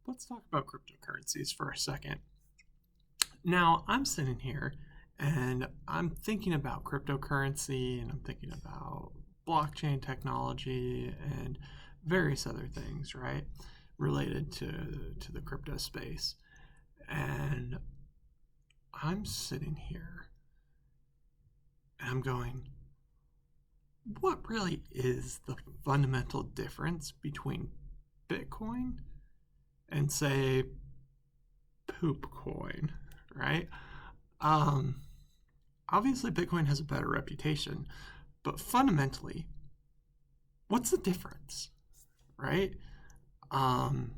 let's talk about cryptocurrencies for a second. Now, I'm sitting here and I'm thinking about cryptocurrency and I'm thinking about blockchain technology and various other things, right? Related to the crypto space. And I'm sitting here and I'm going, what really is the fundamental difference between Bitcoin and say poop coin, right? Um, Obviously, Bitcoin has a better reputation, but fundamentally, what's the difference, right? Um,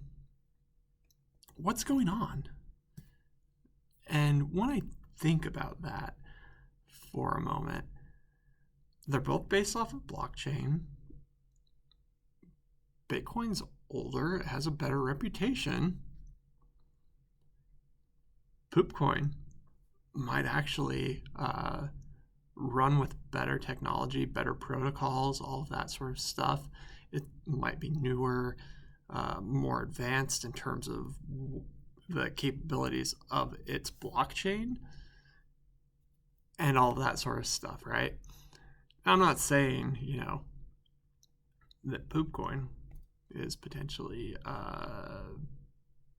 what's going on? And when I think about that for a moment, they're both based off of blockchain. Bitcoin's older, it has a better reputation. Poopcoin might actually run with better technology, better protocols, all of that sort of stuff. It might be newer, more advanced in terms of the capabilities of its blockchain and all of that sort of stuff, right? I'm not saying, that Poopcoin is potentially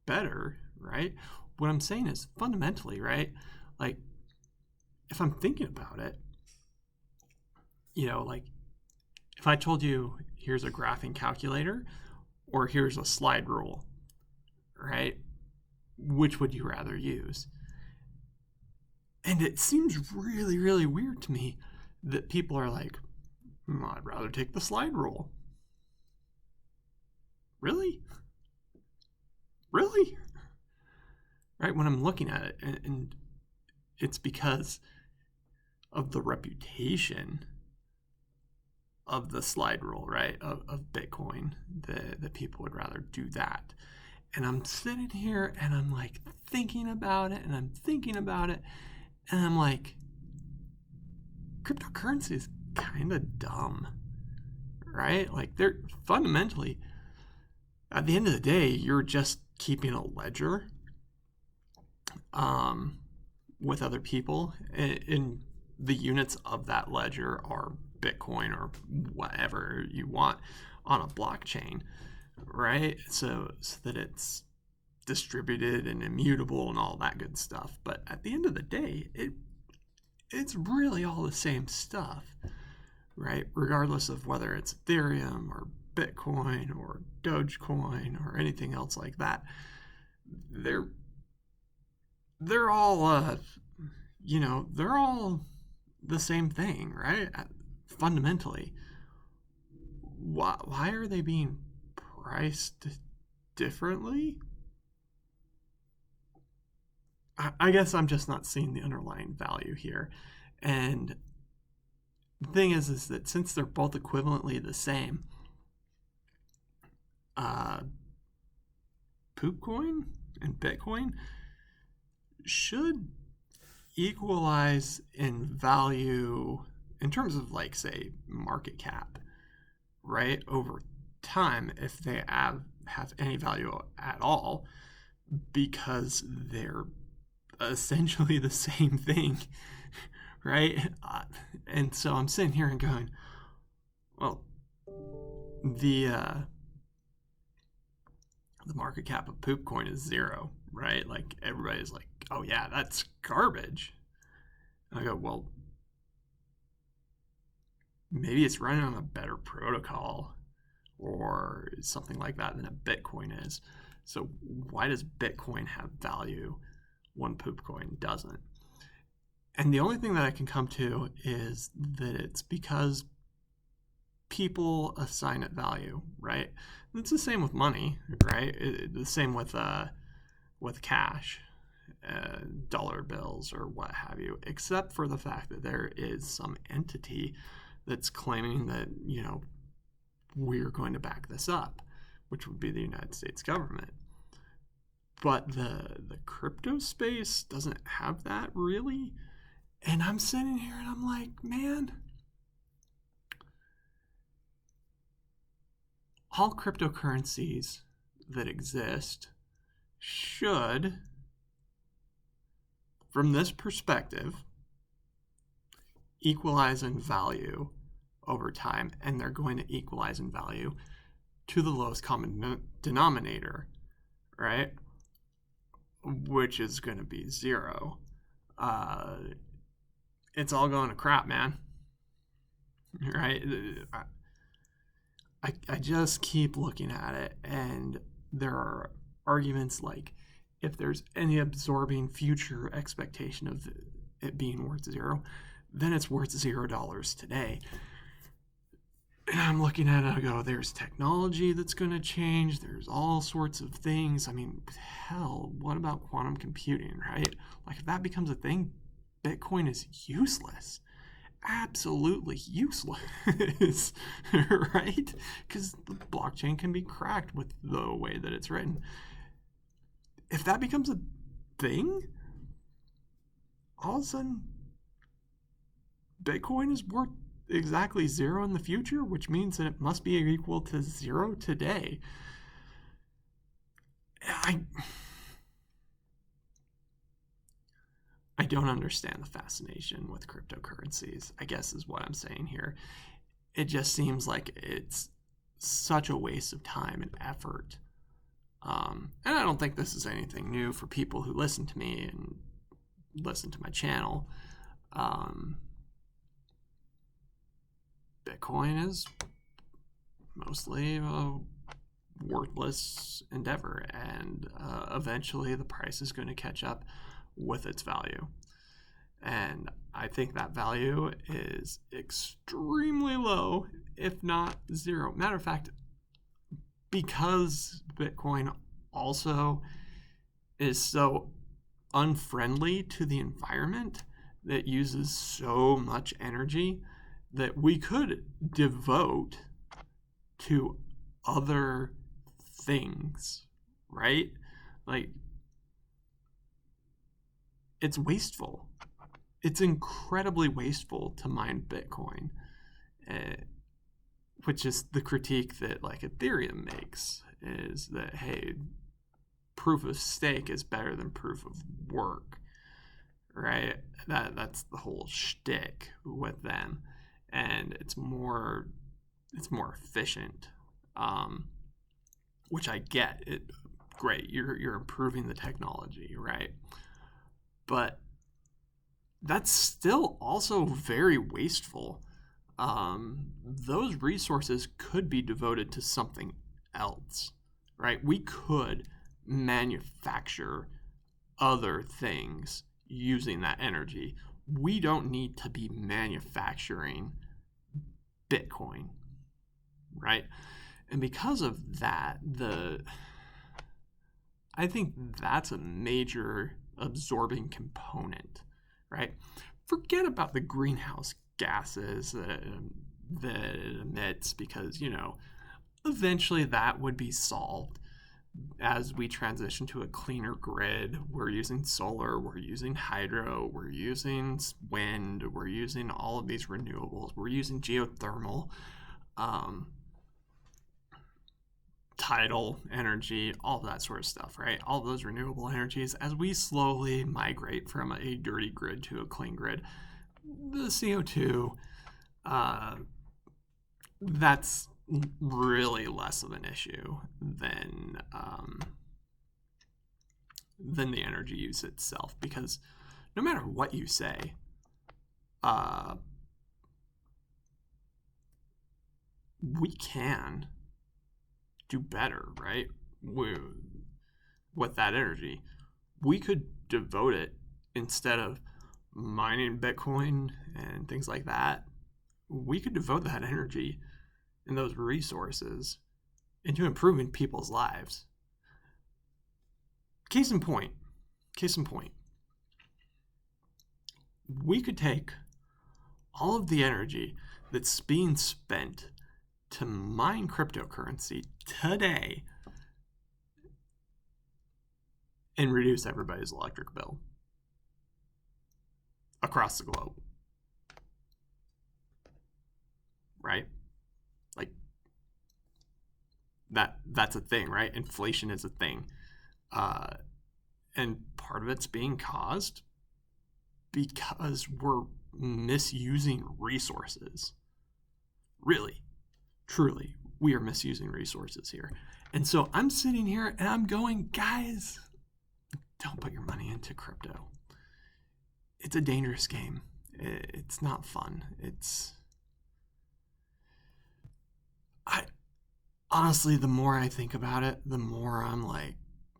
better, right? What I'm saying is fundamentally, right? Like, if I'm thinking about it, like if I told you here's a graphing calculator or here's a slide rule, right? Which would you rather use? And it seems really, really weird to me that people are like, I'd rather take the slide rule. Really? Really? Right? When I'm looking at it, and it's because of the reputation of the slide rule, right? Of Bitcoin, that people would rather do that. And I'm sitting here and I'm like thinking about it and I'm thinking about it. And I'm like, cryptocurrency is kind of dumb, right? Like, they're fundamentally, at the end of the day, you're just keeping a ledger um, with other people. And the units of that ledger are Bitcoin or whatever you want on a blockchain, right? So that it's distributed and immutable and all that good stuff. But at the end of the day, it's really all the same stuff, right? Regardless of whether it's Ethereum or Bitcoin or Dogecoin or anything else like that, they're they're all they're all the same thing, right? Fundamentally, why are they being priced differently? I guess I'm just not seeing the underlying value here. And the thing is that since they're both equivalently the same, uh, Poopcoin and Bitcoin should equalize in value in terms of, like, say, market cap, right? Over time, if they have any value at all, because they're essentially the same thing, right? And so I'm sitting here and going, well, the the market cap of Poopcoin is zero, right? Like, everybody's like, oh yeah, that's garbage. And I go, well, maybe it's running on a better protocol or something like that than a Bitcoin is. So why does Bitcoin have value when Poopcoin doesn't? And the only thing that I can come to is that it's because people assign it value, right? And it's the same with money, right? The same with cash, dollar bills, or what have you, except for the fact that there is some entity that's claiming that, we're going to back this up, which would be the United States government. But the crypto space doesn't have that, really. And I'm sitting here and I'm like, man, all cryptocurrencies that exist should, from this perspective, equalize in value over time, and they're going to equalize in value to the lowest common denominator, right? Which is going to be 0. It's all going to crap, man. Right? I just keep looking at it, and there are arguments like, if there's any absorbing future expectation of it being worth 0, then it's worth $0 today. And I'm looking at it, I go, there's technology that's going to change. There's all sorts of things. I mean, hell, what about quantum computing, right? Like, if that becomes a thing, Bitcoin is useless. Absolutely useless, right? Because the blockchain can be cracked with the way that it's written. If that becomes a thing, all of a sudden, Bitcoin is worth exactly 0 in the future, which means that it must be equal to 0 today. I don't understand the fascination with cryptocurrencies, I guess is what I'm saying here. It just seems like it's such a waste of time and effort. And I don't think this is anything new for people who listen to me and listen to my channel. Bitcoin is mostly a worthless endeavor, and eventually the price is going to catch up with its value. And I think that value is extremely low, if not 0. Matter of fact, because Bitcoin also is so unfriendly to the environment, that uses so much energy, that we could devote to other things, right? Like, it's wasteful. It's incredibly wasteful to mine Bitcoin, which is the critique that like Ethereum makes, is that, hey, proof of stake is better than proof of work, right? That's the whole shtick with them, and it's more efficient, which I get. It great. You're improving the technology, right? But that's still also very wasteful. Those resources could be devoted to something else, right? We could manufacture other things using that energy. We don't need to be manufacturing Bitcoin, right? And because of that, I think that's a major absorbing component, right? Forget about the greenhouse gases that it emits, because, eventually that would be solved as we transition to a cleaner grid. We're using solar, we're using hydro, we're using wind, we're using all of these renewables, we're using geothermal, tidal energy, all that sort of stuff, right? All those renewable energies. As we slowly migrate from a dirty grid to a clean grid, the CO2, that's really less of an issue than the energy use itself, because no matter what you say, we can do better, right? With that energy, we could devote it, instead of mining Bitcoin and things like that, we could devote that energy and those resources into improving people's lives. Case in point, we could take all of the energy that's being spent to mine cryptocurrency today and reduce everybody's electric bill across the globe, right? Like, that's a thing, right? Inflation is a thing. Uh, and part of it's being caused because we're misusing resources. Really, truly, we are misusing resources here. And so I'm sitting here and I'm going, guys, don't put your money into crypto. It's a dangerous game. It's not fun. I honestly, the more I think about it, the more I'm like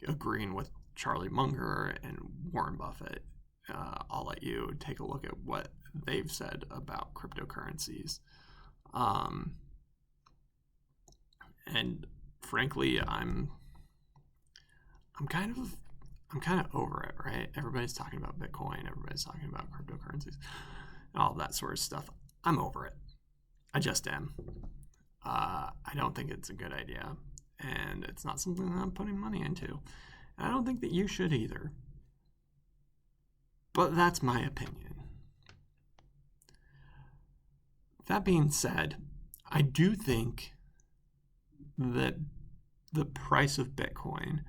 agreeing with Charlie Munger and Warren Buffett. I'll let you take a look at what they've said about cryptocurrencies. And frankly, I'm kind of over it, right? Everybody's talking about Bitcoin, everybody's talking about cryptocurrencies, all that sort of stuff. I'm over it. I just am. I don't think it's a good idea, and it's not something that I'm putting money into. And I don't think that you should either. But that's my opinion. That being said, I do think that the price of Bitcoin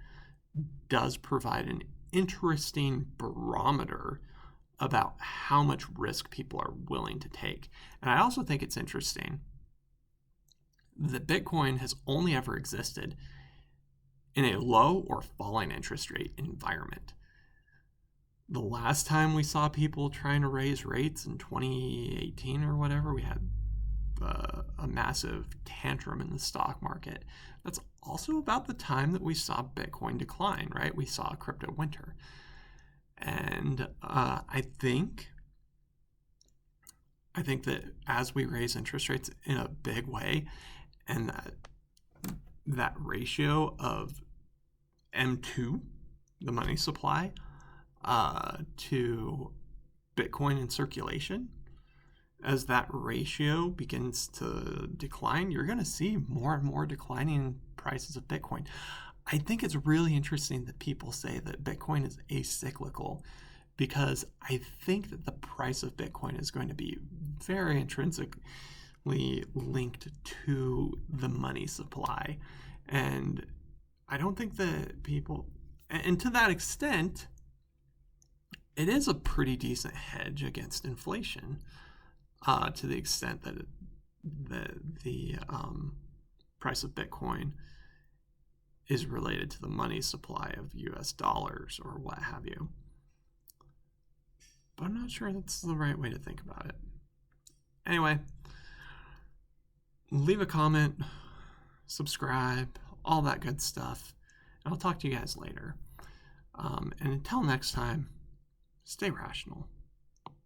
does provide an interesting barometer about how much risk people are willing to take. And I also think it's interesting that Bitcoin has only ever existed in a low or falling interest rate environment. The last time we saw people trying to raise rates in 2018 or whatever, we had a massive tantrum in the stock market. That's also about the time that we saw Bitcoin decline, right? We saw a crypto winter. And I think that as we raise interest rates in a big way, and that ratio of M2, the money supply, to Bitcoin in circulation, as that ratio begins to decline, you're going to see more and more declining prices of Bitcoin. I think it's really interesting that people say that Bitcoin is acyclical, because I think that the price of Bitcoin is going to be very intrinsically linked to the money supply. And I don't think that people, and to that extent, it is a pretty decent hedge against inflation, to the extent that the price of Bitcoin is related to the money supply of US dollars or what have you. But I'm not sure that's the right way to think about it. Anyway, leave a comment, subscribe, all that good stuff. And I'll talk to you guys later. And until next time, stay rational.